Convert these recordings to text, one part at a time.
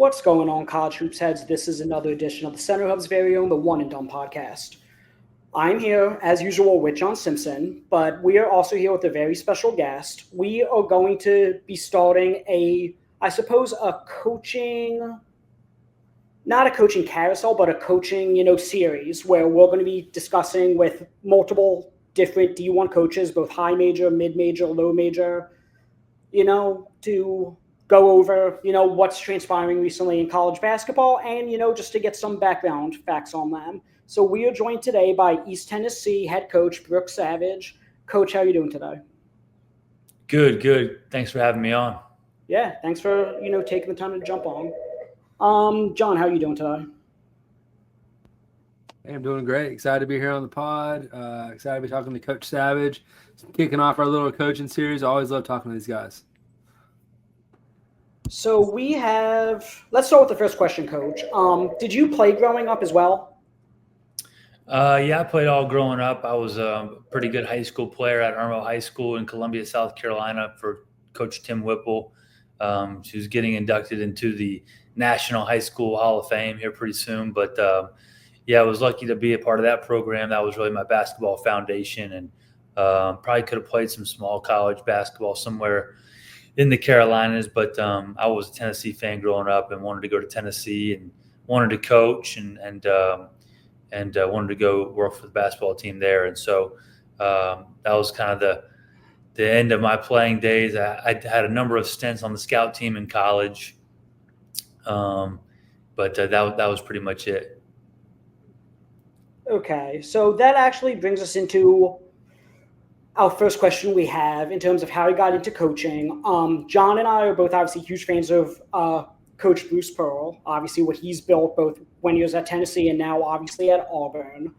What's going on, college hoops heads? This is another edition of the Center Hub's very own The One and Done podcast. I'm here, as usual, with John Simpson, but we are also here with a very special guest. We are going to be starting not a coaching carousel, but a coaching, series where we're going to be discussing with multiple different D1 coaches, both high major, mid major, low major, to go over, what's transpiring recently in college basketball and, just to get some background facts on them. So we are joined today by East Tennessee head coach Brooks Savage. Coach, how are you doing today? Good. Thanks for having me on. Yeah, thanks for, taking the time to jump on. John, how are you doing today? Hey, I'm doing great. Excited to be here on the pod. Excited to be talking to Coach Savage. Kicking off our little coaching series. I always love talking to these guys. So let's start with the first question, Coach. Did you play growing up as well? Yeah, I played all growing up. I was a pretty good high school player at Irmo High School in Columbia, South Carolina for Coach Tim Whipple. She was getting inducted into the National High School Hall of Fame here pretty soon. But, I was lucky to be a part of that program. That was really my basketball foundation, and probably could have played some small college basketball somewhere in the Carolinas. But I was a Tennessee fan growing up and wanted to go to Tennessee and wanted to coach and wanted to go work for the basketball team there. And so that was kind of the end of my playing days. I had a number of stints on the scout team in college, but that was pretty much it. Okay, so that actually brings us into our first question we have in terms of how he got into coaching. John and I are both obviously huge fans of Coach Bruce Pearl, obviously what he's built both when he was at Tennessee and now obviously at Auburn.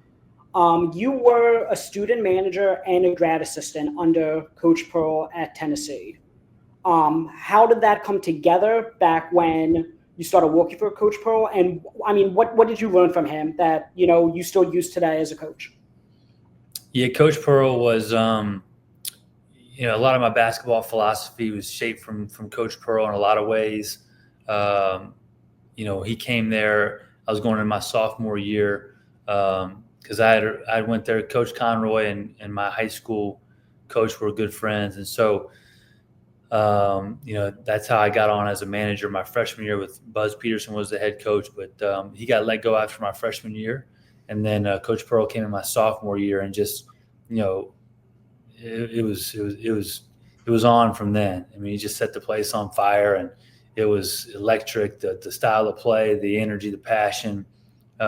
You were a student manager and a grad assistant under Coach Pearl at Tennessee. How did that come together back when you started working for Coach Pearl? And I mean, what did you learn from him that, you still use today as a coach? Yeah, Coach Pearl was, a lot of my basketball philosophy was shaped from Coach Pearl in a lot of ways. He came there. I was going in my sophomore year because I went there. Coach Conroy and my high school coach were good friends, and so that's how I got on as a manager my freshman year. With Buzz Peterson was the head coach, but he got let go after my freshman year, and then Coach Pearl came in my sophomore year, and just it was on from then. I mean, he just set the place on fire, and it was electric. The style of play, the energy, the passion. We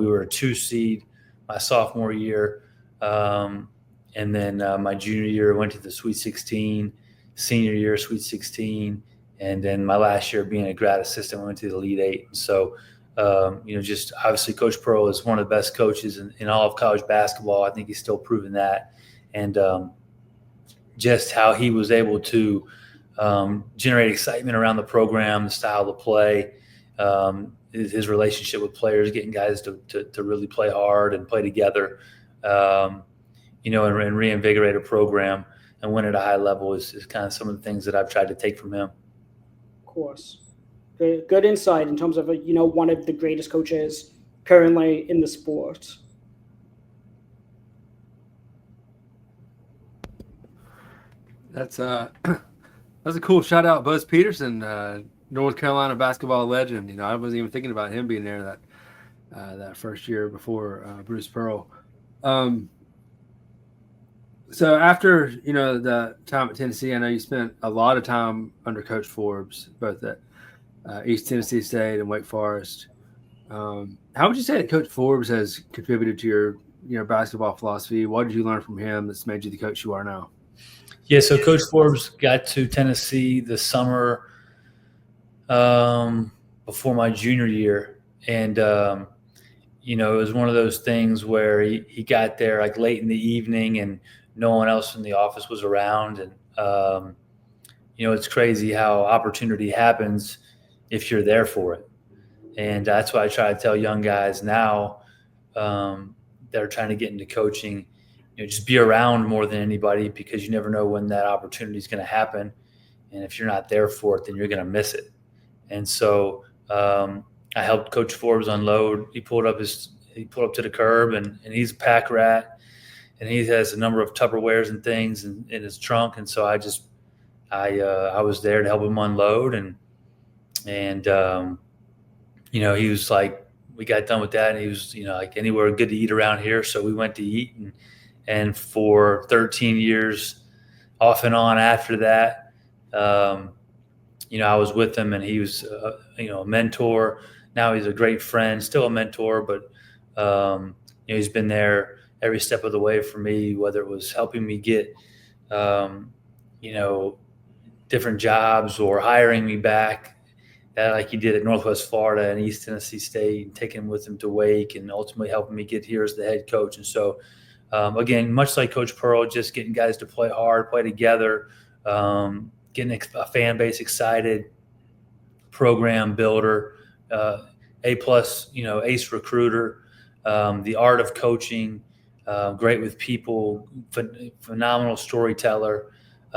were a 2 seed my sophomore year, and then my junior year went to the Sweet 16. Senior year, Sweet 16, and then my last year being a grad assistant, went to the Elite 8. So, just obviously Coach Pearl is one of the best coaches in all of college basketball. I think he's still proven that, and just how he was able to generate excitement around the program, the style of play, his relationship with players, getting guys to really play hard and play together, and reinvigorate a program and win at a high level is kind of some of the things that I've tried to take from him. Of course. Good insight in terms of, one of the greatest coaches currently in the sport. That's a cool shout out, Buzz Peterson, North Carolina basketball legend. I wasn't even thinking about him being there that first year before Bruce Pearl. So after, the time at Tennessee, I know you spent a lot of time under Coach Forbes, both at East Tennessee State and Wake Forest. How would you say that Coach Forbes has contributed to your basketball philosophy? What did you learn from him that's made you the coach you are now? Yeah, so Coach Forbes got to Tennessee the summer before my junior year. And, it was one of those things where he got there like late in the evening and no one else in the office was around. And, it's crazy how opportunity happens if you're there for it. And that's why I try to tell young guys now that are trying to get into coaching, just be around more than anybody, because you never know when that opportunity is going to happen. And if you're not there for it, then you're going to miss it. And so I helped Coach Forbes unload. He pulled up to the curb, and he's a pack rat, and he has a number of Tupperwares and things in his trunk. And so I was there to help him unload, and he was like, we got done with that, and he was, like, anywhere good to eat around here. So we went to eat, and for 13 years, off and on after that, I was with him, and he was, a mentor. Now he's a great friend, still a mentor, but he's been there every step of the way for me, whether it was helping me get, different jobs or hiring me back, like he did at Northwest Florida and East Tennessee State, and taking with him to Wake, and ultimately helping me get here as the head coach. And so, again, much like Coach Pearl, just getting guys to play hard, play together, getting a fan base excited, program builder, A+, ace recruiter, the art of coaching, great with people, phenomenal storyteller,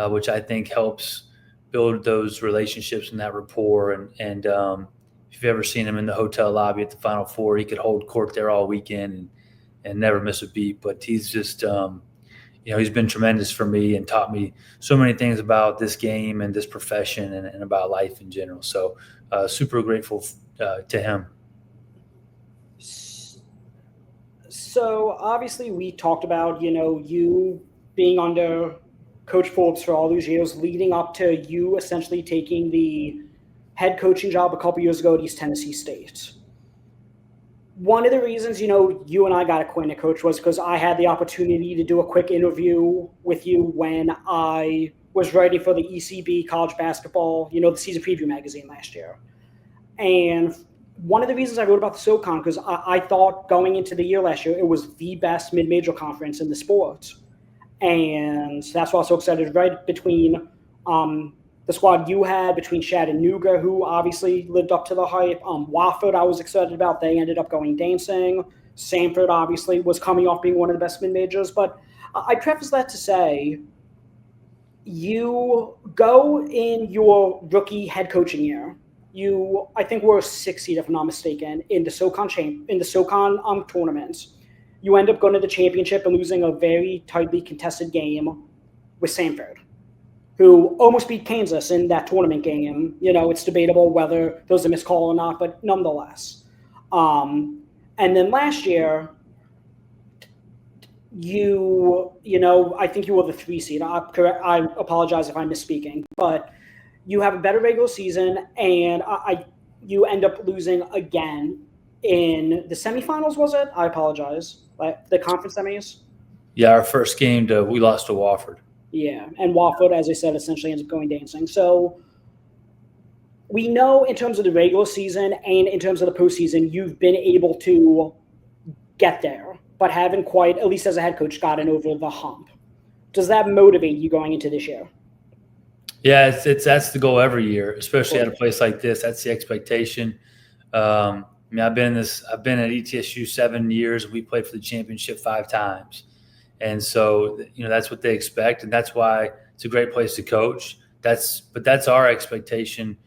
which I think helps build those relationships and that rapport. And if you've ever seen him in the hotel lobby at the Final Four, he could hold court there all weekend and never miss a beat. But he's just, he's been tremendous for me and taught me so many things about this game and this profession and about life in general. So super grateful to him. So obviously we talked about, you being under Coach Forbes for all these years, leading up to you essentially taking the head coaching job a couple years ago at East Tennessee State. One of the reasons, you and I got acquainted, Coach, was because I had the opportunity to do a quick interview with you when I was writing for the ECB College Basketball, the season preview magazine last year. And one of the reasons I wrote about the SoCon, because I thought going into the year last year, it was the best mid-major conference in the sport. And that's why I was so excited, right between the squad you had, between Chattanooga, who obviously lived up to the hype. Wofford, I was excited about. They ended up going dancing. Samford, obviously, was coming off being one of the best mid-majors. But I preface that to say, you go in your rookie head coaching year. You, I think, were 6th seed, if I'm not mistaken, in the SoCon tournament. You end up going to the championship and losing a very tightly contested game with Samford, who almost beat Kansas in that tournament game. It's debatable whether there was a missed call or not, but nonetheless. And then last year, I think you were the 3 seed. I apologize if I'm misspeaking, but you have a better regular season, and you end up losing again in the semifinals, was it? I apologize. The conference semis? Yeah, our first game, we lost to Wofford. Yeah, and Wofford, as I said, essentially ends up going dancing. So we know in terms of the regular season and in terms of the postseason, you've been able to get there, but haven't quite, at least as a head coach, gotten over the hump. Does that motivate you going into this year? Yeah, that's the goal every year, especially at a place like this. That's the expectation. I've been at ETSU 7 years. We played for the championship 5 times. And so, that's what they expect. And that's why it's a great place to coach. But that's our expectation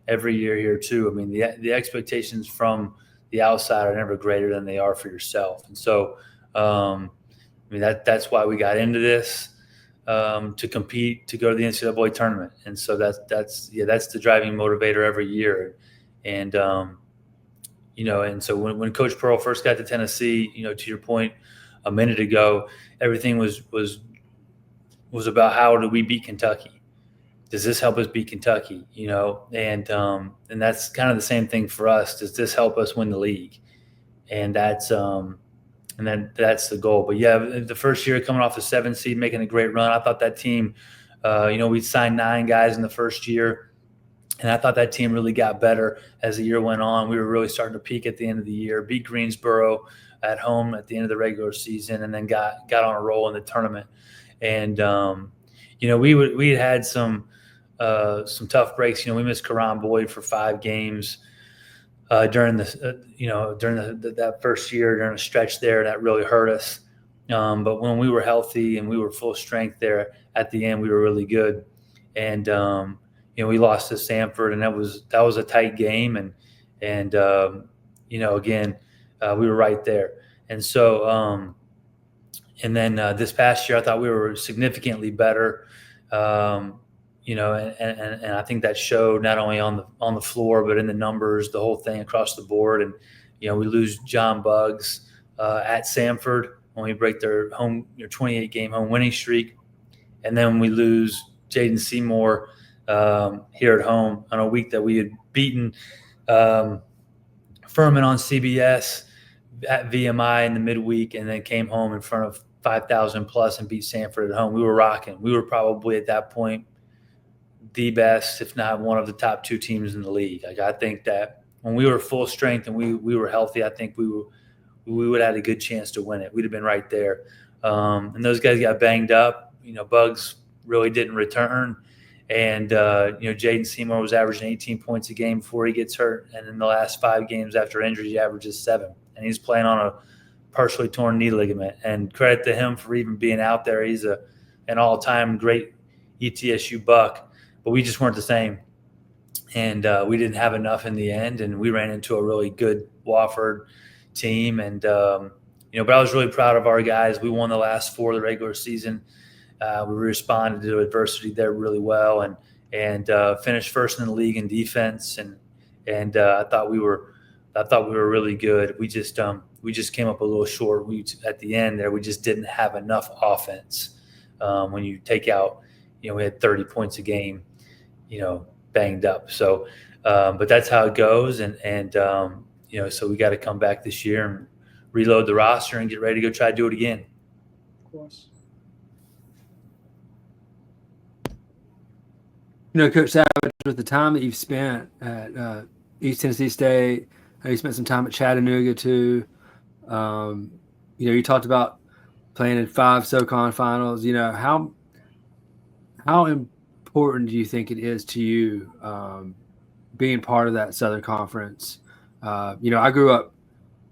every year here too. I mean, the expectations from the outside are never greater than they are for yourself. And so, that's why we got into this, to compete, to go to the NCAA tournament. And so that's the driving motivator every year. And, and so when Coach Pearl first got to Tennessee, to your point a minute ago, everything was about how do we beat Kentucky? Does this help us beat Kentucky? And that's kind of the same thing for us. Does this help us win the league? And that's the goal. But yeah, the first year coming off the 7 seed, making a great run, I thought that team, we signed 9 guys in the first year. And I thought that team really got better as the year went on. We were really starting to peak at the end of the year, beat Greensboro at home at the end of the regular season, and then got on a roll in the tournament. And, we had some tough breaks. We missed Karan Boyd for 5 games during that first year, during a stretch there, that really hurt us. But when we were healthy and we were full strength there at the end, we were really good. And, we lost to Samford, and that was a tight game, and again, we were right there. And so, and then this past year, I thought we were significantly better. And I think that showed not only on the floor, but in the numbers, the whole thing across the board. And we lose John Buggs at Samford when we break their home 28 game home winning streak, and then we lose Jaden Seymour here at home on a week that we had beaten Furman on CBS at VMI in the midweek, and then came home in front of 5,000 plus and beat Samford at home. We were rocking. We were probably at that point the best, if not one of the top 2 teams in the league. Like, I think that when we were full strength and we were healthy, I think we would have had a good chance to win it. We'd have been right there. And those guys got banged up. Buggs really didn't return. And, Jaden Seymour was averaging 18 points a game before he gets hurt. And in the last 5 games after injury, he averages 7. And he's playing on a partially torn knee ligament. And credit to him for even being out there. He's an all-time great ETSU Buck. But we just weren't the same. And we didn't have enough in the end. And we ran into a really good Wofford team. And, but I was really proud of our guys. We won the last 4 of the regular season. We responded to adversity there really well, and finished first in the league in defense. And I thought we were really good. We just came up a little short. At the end there, we just didn't have enough offense. When you take out, we had 30 points a game, banged up. So, but that's how it goes. And so we got to come back this year and reload the roster and get ready to go try to do it again. Of course. Coach Savage, with the time that you've spent at East Tennessee State, you spent some time at Chattanooga too. You talked about playing in 5 SoCon finals. How important do you think it is to you being part of that Southern Conference? I grew up.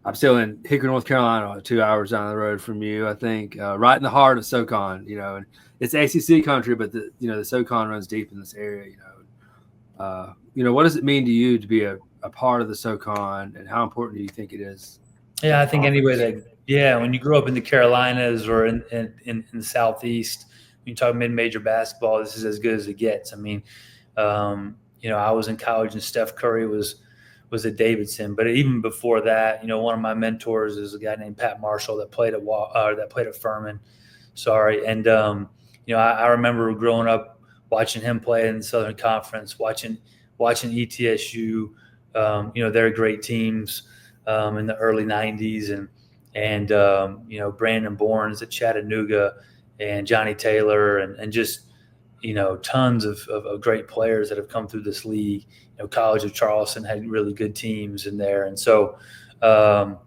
I'm still in Hickory, North Carolina, 2 hours down the road from you. I think right in the heart of SoCon. And it's ACC country, but the SoCon runs deep in this area. What does it mean to you to be a part of the SoCon, and how important do you think it is? Yeah, I think when you grow up in the Carolinas or in the Southeast, when you talk mid-major basketball, this is as good as it gets. I mean, I was in college and Steph Curry was at Davidson, but even before that, one of my mentors is a guy named Pat Marshall that played at Furman. And I remember growing up watching him play in the Southern Conference, watching ETSU. They're great teams in the early '90s, and Brandon Bournes at Chattanooga, and Johnny Taylor, and just tons of great players that have come through this league. College of Charleston had really good teams in there. And so, I've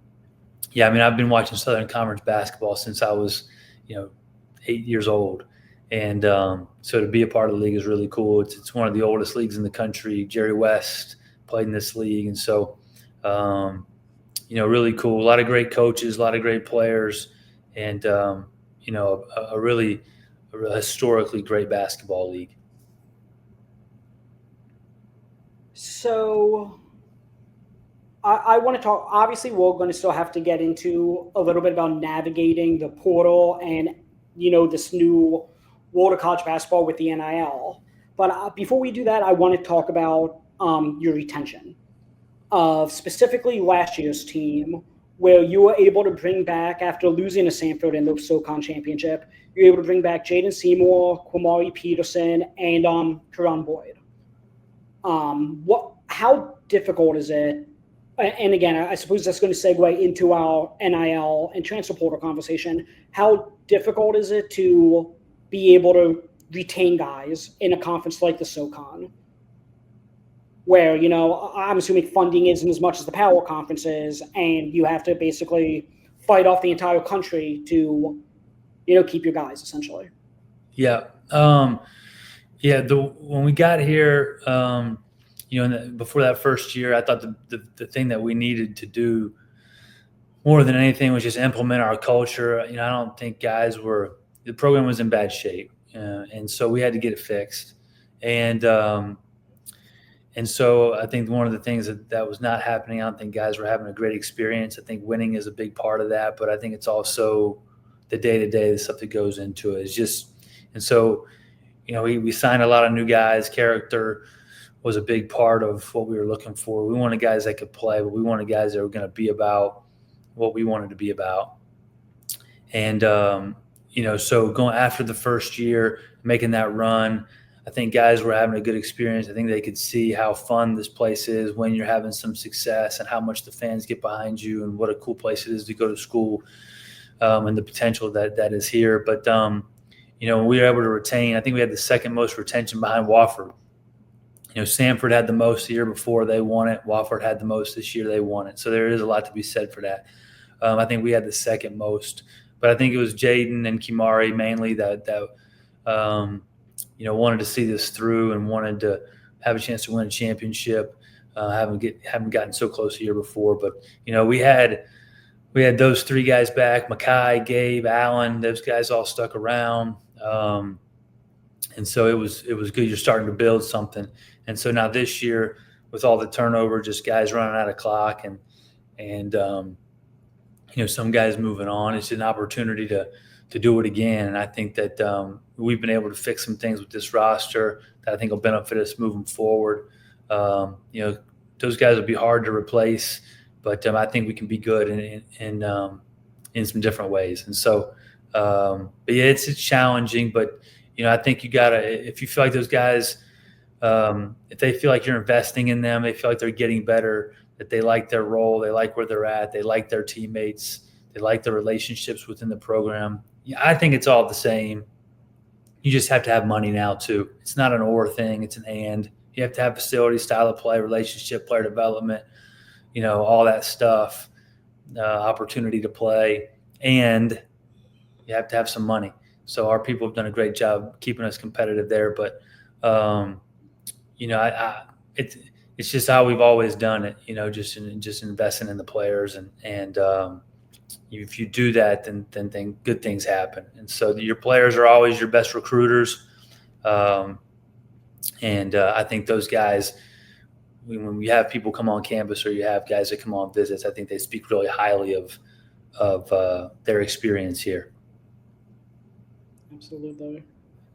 been watching Southern Conference basketball since I was, 8 years old. And so to be a part of the league is really cool. It's one of the oldest leagues in the country. Jerry West played in this league. And so, really cool. A lot of great coaches, a lot of great players, and, a really historically great basketball league. So I want to talk, obviously we're going to still have to get into a little bit about navigating the portal and, this new world of college basketball with the NIL. But before we do that, I want to talk about your retention of specifically last year's team, where you were able to bring back, after losing to Samford in the SoCon championship, you're able to bring back Jaden Seymour, Quamari Peterson, and Karan Boyd. How difficult is it? And again, I suppose that's going to segue into our NIL and transfer portal conversation. How difficult is it to be able to retain guys in a conference like the SoCon, where, I'm assuming funding isn't as much as the power conferences, and you have to basically fight off the entire country to, keep your guys, essentially? Yeah. When we got here, before that first year, I thought the thing that we needed to do more than anything was just implement our culture. I don't think the program was in bad shape. And so we had to get it fixed. And, And so I think one of the things that was not happening, I don't think guys were having a great experience. I think winning is a big part of that, but I think it's also the day-to-day, the stuff that goes into it. It's just, and so, we signed a lot of new guys. Character was a big part of what we were looking for. We wanted guys that could play, but we wanted guys that were going to be about what we wanted to be about. And, so going after the first year, making that run, I think guys were having a good experience. I think they could see how fun this place is when you're having some success and how much the fans get behind you and what a cool place it is to go to school, and the potential that is here. But, we were able to retain. I think we had the second most retention behind Wofford. Samford had the most the year before, they won it. Wofford had the most this year, they won it. So there is a lot to be said for that. I think we had the second most. But I think it was Jaden and Kimari mainly that wanted to see this through and wanted to have a chance to win a championship. Haven't gotten so close a year before, but we had those three guys back: Mackay, Gabe, Allen. Those guys all stuck around, and so it was good. You're starting to build something, and so now this year with all the turnover, just guys running out of clock and some guys moving on, it's an opportunity to do it again. And I think that we've been able to fix some things with this roster that I think will benefit us moving forward. Those guys will be hard to replace, but I think we can be good in some different ways. And so, but yeah, it's challenging, but I think you gotta, if you feel like those guys, if they feel like you're investing in them, they feel like they're getting better, that they like their role, they like where they're at, they like their teammates, they like the relationships within the program. Yeah, I think it's all the same. You just have to have money now too. It's not an or thing, it's an and. You have to have facility, style of play, relationship, player development, all that stuff, opportunity to play, and you have to have some money. So our people have done a great job keeping us competitive there. But, it's just how we've always done it, just investing in the players. And if you do that, then good things happen. And so your players are always your best recruiters. And I think those guys, when you have people come on campus or you have guys that come on visits, I think they speak really highly of their experience here. Absolutely.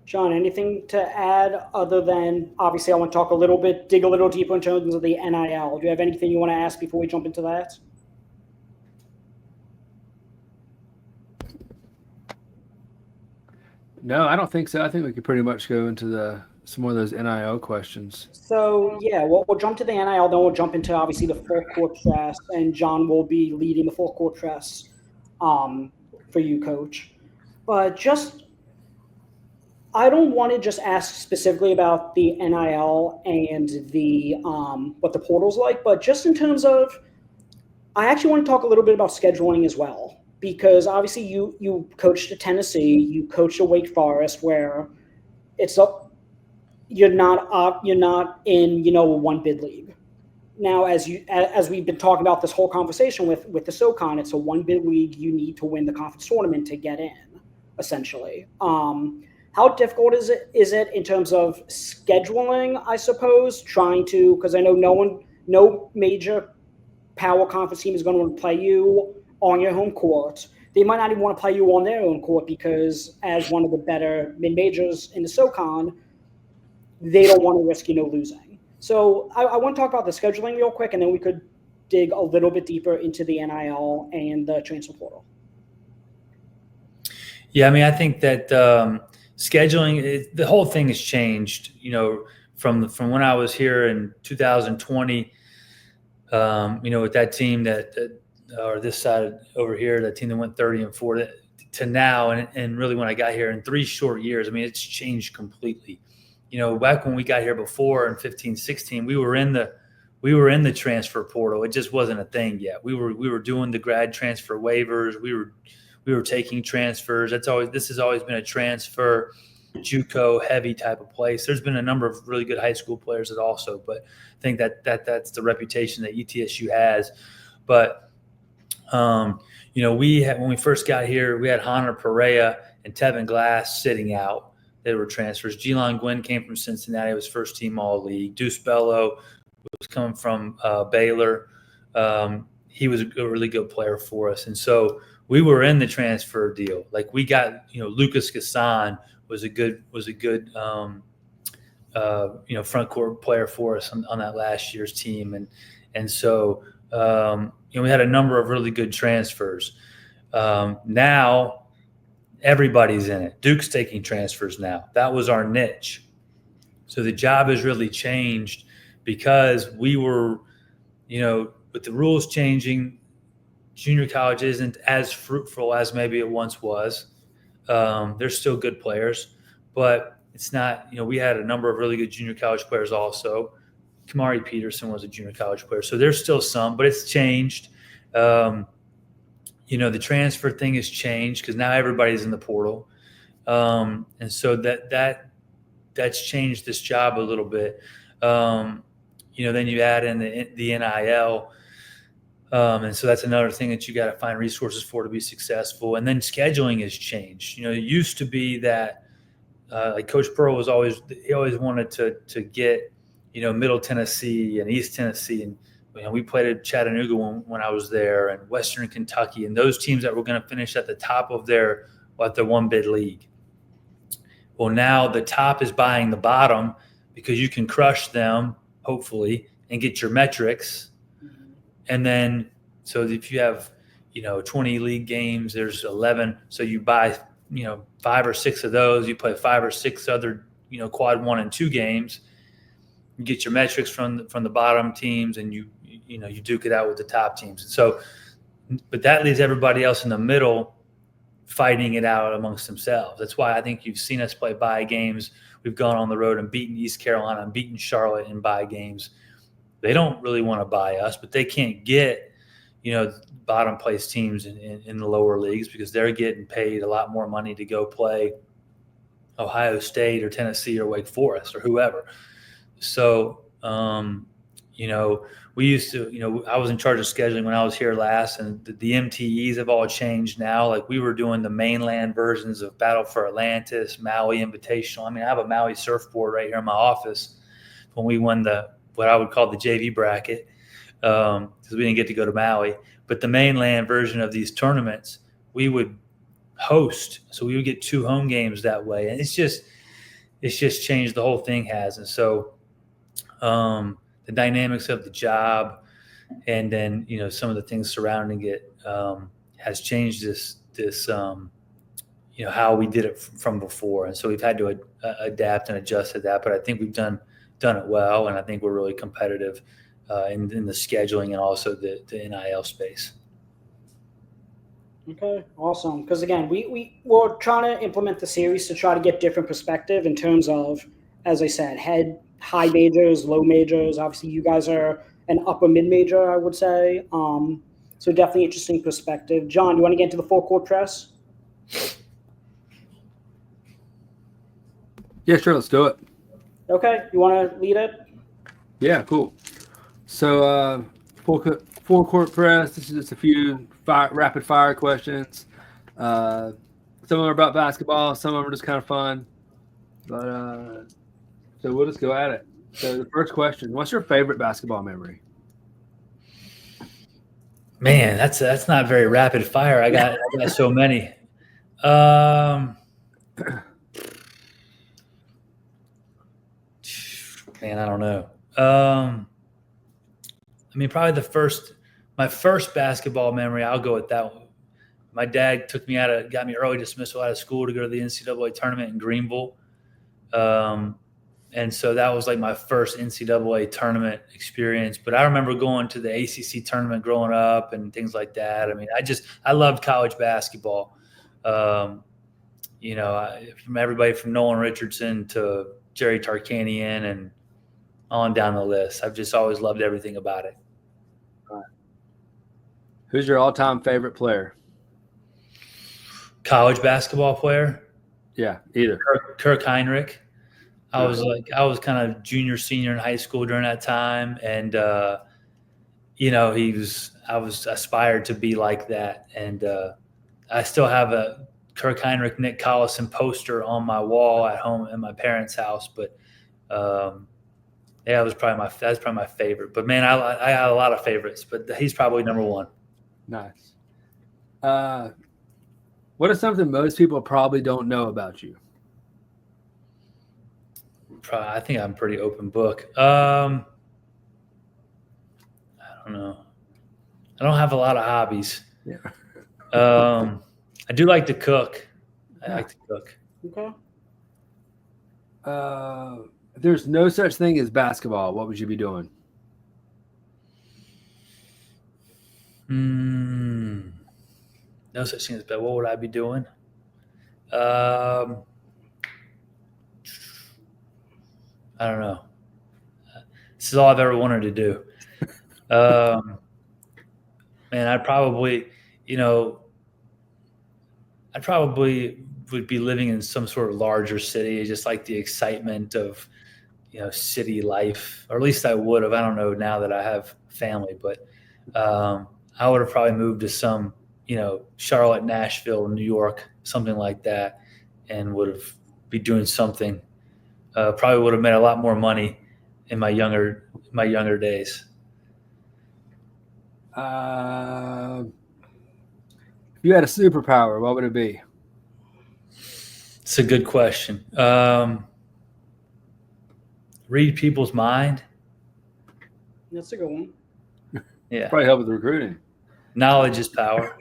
John, anything to add other than, obviously I want to dig a little deeper in terms of the NIL. Do you have anything you want to ask before we jump into that? No, I don't think so. I think we could pretty much go into some more of those NIL questions. So, yeah, we'll jump to the NIL, then we'll jump into, obviously, the full court press, and John will be leading the full court press for you, Coach. But I don't want to just ask specifically about the NIL and the what the portal's like, but just in terms of, I actually want to talk a little bit about scheduling as well, because obviously you coached at Tennessee, you coached at Wake Forest, where you're not in a one bid league. Now, as we've been talking about this whole conversation with the SoCon, it's a one bid league. You need to win the conference tournament to get in, essentially. How difficult is it in terms of scheduling, I suppose, because I know no major power conference team is going to want to play you on your home court. They might not even want to play you on their own court because, as one of the better mid-majors in the SoCon, they don't want to risk losing. So I want to talk about the scheduling real quick, and then we could dig a little bit deeper into the NIL and the transfer portal. Yeah, I think that scheduling, the whole thing has changed, from when I was here in 2020, with that team or this side over here, that team that went 30-4 to now. And really when I got here in 3 short years, it's changed completely. Back when we got here before in 15, 16, we were in the transfer portal. It just wasn't a thing yet. We were doing the grad transfer waivers. We were taking transfers. This has always been a transfer, JUCO heavy type of place. There's been a number of really good high school players that also, but I think that's the reputation that ETSU has. But when we first got here, we had Hunter Perea and Tevin Glass sitting out. there were transfers. Jelon Gwynn came from Cincinnati, was first team All-League. Deuce Bello was coming from Baylor. He was a really good player for us. And so we were in the transfer deal. Like we got, Lucas Gassan was a good front court player for us on that last year's team. And so, we had a number of really good transfers. Now everybody's in it. Duke's taking transfers now. That was our niche. So the job has really changed because we were, with the rules changing, junior college isn't as fruitful as maybe it once was. There's still good players, but it's not, we had a number of really good junior college players also. Kamari Peterson was a junior college player. So there's still some, but it's changed. The transfer thing has changed because now everybody's in the portal. And so that's changed this job a little bit. Then you add in the NIL. And so that's another thing that you got to find resources for to be successful. And then scheduling has changed. It used to be that like Coach Pearl he always wanted to get, Middle Tennessee and East Tennessee. And we played at Chattanooga when I was there, and Western Kentucky, and those teams that were going to finish at the top of their one bid league. Well, now the top is buying the bottom because you can crush them, hopefully, and get your metrics. And then, so if you have, 20 league games, there's 11. So you buy, 5 or 6 of those. You play 5 or 6 other, quad 1 and 2 games. You get your metrics from the bottom teams, and you duke it out with the top teams. And so, but that leaves everybody else in the middle fighting it out amongst themselves. That's why I think you've seen us play bye games. We've gone on the road and beaten East Carolina and beaten Charlotte in bye games. They don't really want to buy us, but they can't get, bottom place teams in the lower leagues because they're getting paid a lot more money to go play Ohio State or Tennessee or Wake Forest or whoever. So, we used to, I was in charge of scheduling when I was here last, and the MTEs have all changed now. Like we were doing the mainland versions of Battle for Atlantis, Maui Invitational. I mean, I have a Maui surfboard right here in my office when we won what I would call the JV bracket, because we didn't get to go to Maui. But the mainland version of these tournaments, we would host. So we would get 2 home games that way. And it's just changed. The whole thing has. And so the dynamics of the job and then, some of the things surrounding it has changed this how we did it from before. And so we've had to adapt and adjust to that. But I think we've done it well, and I think we're really competitive in the scheduling and also the NIL space. Okay, awesome. Because again, we're trying to implement the series to try to get different perspective in terms of, as I said, high majors, low majors. Obviously, you guys are an upper mid major, I would say. So definitely interesting perspective. John, do you want to get into the full court press? Yeah, sure. Let's do it. Okay, you want to lead it? Yeah, cool. So, full court press. This is just a few rapid fire questions. Some of them are about basketball. Some of them are just kind of fun. But so we'll just go at it. So the first question: what's your favorite basketball memory? Man, that's not very rapid fire. I got so many. Man, I don't know. Probably my first basketball memory, I'll go with that one. My dad got me early dismissal out of school to go to the NCAA tournament in Greenville. And so that was like my first NCAA tournament experience. But I remember going to the ACC tournament growing up and things like that. I loved college basketball. From everybody from Nolan Richardson to Jerry Tarkanian and on down the list. I've just always loved everything about it. All right. Who's your all-time favorite player? College basketball player? Yeah, either. Kirk Heinrich. I was kind of junior, senior in high school during that time. And, I was aspired to be like that. And I still have a Kirk Heinrich, Nick Collison poster on my wall at home in my parents' house. But that's probably my favorite. But man, I have a lot of favorites, but he's probably number one. Nice. What is something most people probably don't know about you? I think I'm a pretty open book. I don't know. I don't have a lot of hobbies. Yeah. I do like to cook. I like to cook. Okay. If there's no such thing as basketball, what would you be doing? No such thing as bad. What would I be doing? I don't know. This is all I've ever wanted to do. Man, I'd probably would be living in some sort of larger city, just like the excitement of, city life, or at least I would have. I don't know now that I have family, but I would have probably moved to some, Charlotte, Nashville, New York, something like that, and would have be doing something. Probably would have made a lot more money in my younger days. If you had a superpower, what would it be? It's a good question. Read people's mind. That's a good one. Yeah. Probably help with recruiting. Knowledge is power.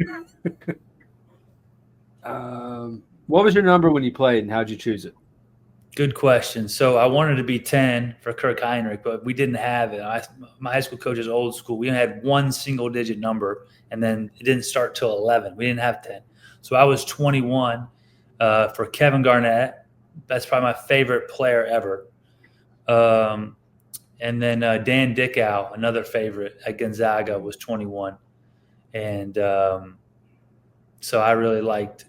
What was your number when you played, and how'd you choose it? Good question. So I wanted to be 10 for Kirk Heinrich, but we didn't have it. My high school coach is old school. We only had one single-digit number, and then it didn't start till 11. We didn't have 10. So I was 21 for Kevin Garnett. That's probably my favorite player ever. And then Dan Dickow, another favorite at Gonzaga, was 21. And so I really liked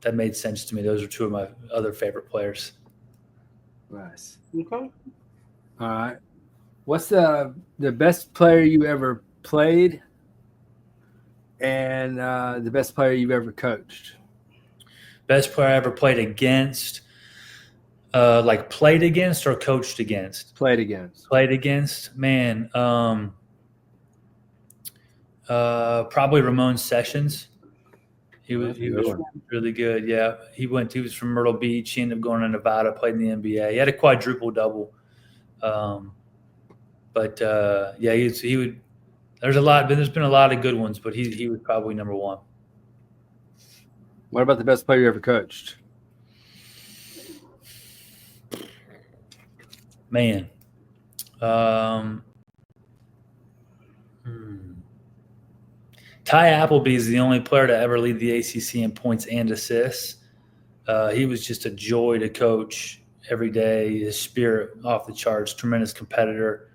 that made sense to me. Those are two of my other favorite players. Nice. Okay. All right. What's the best player you ever played, and the best player you've ever coached? Best player I ever played against, like played against or coached against? Played against. Played against, man. Probably Ramon Sessions. He was really good. Yeah, he was from Myrtle Beach. He ended up going to Nevada, played in the NBA. He had a quadruple double. Yeah, he would. There's been a lot of good ones, but he was probably number one. What about the best player you ever coached? Man. Ty Appleby is the only player to ever lead the ACC in points and assists. He was just a joy to coach every day. His spirit off the charts, tremendous competitor.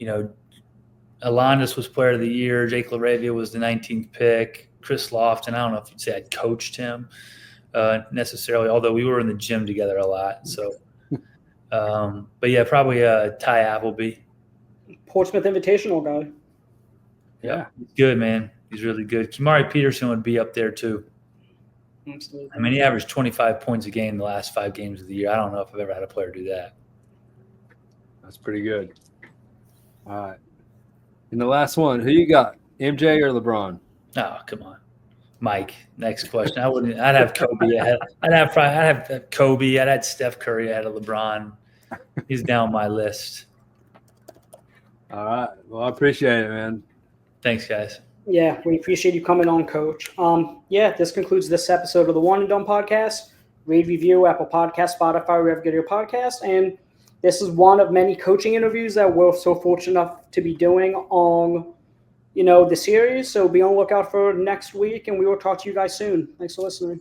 Alondas was player of the year. Jake LaRavia was the 19th pick. Chris Lofton, I don't know if you'd say I coached him necessarily, although we were in the gym together a lot. So, but yeah, probably Ty Appleby. Portsmouth Invitational guy. Yeah, he's good, man. He's really good. Kimari Peterson would be up there too. Absolutely. I mean, he averaged 25 points a game the last 5 games of the year. I don't know if I've ever had a player do that. That's pretty good. All right. And the last one, who you got, MJ or LeBron? Oh, come on, Mike. Next question. I'd have Kobe. I'd have Kobe. I'd have Steph Curry. I'd have LeBron. He's down my list. All right. Well, I appreciate it, man. Thanks, guys. Yeah, we appreciate you coming on, Coach. This concludes this episode of the One and Done podcast. Rate, review, Apple Podcast, Spotify, wherever you get your podcast. And this is one of many coaching interviews that we're so fortunate enough to be doing on, the series. So be on the lookout for next week, and we will talk to you guys soon. Thanks for listening.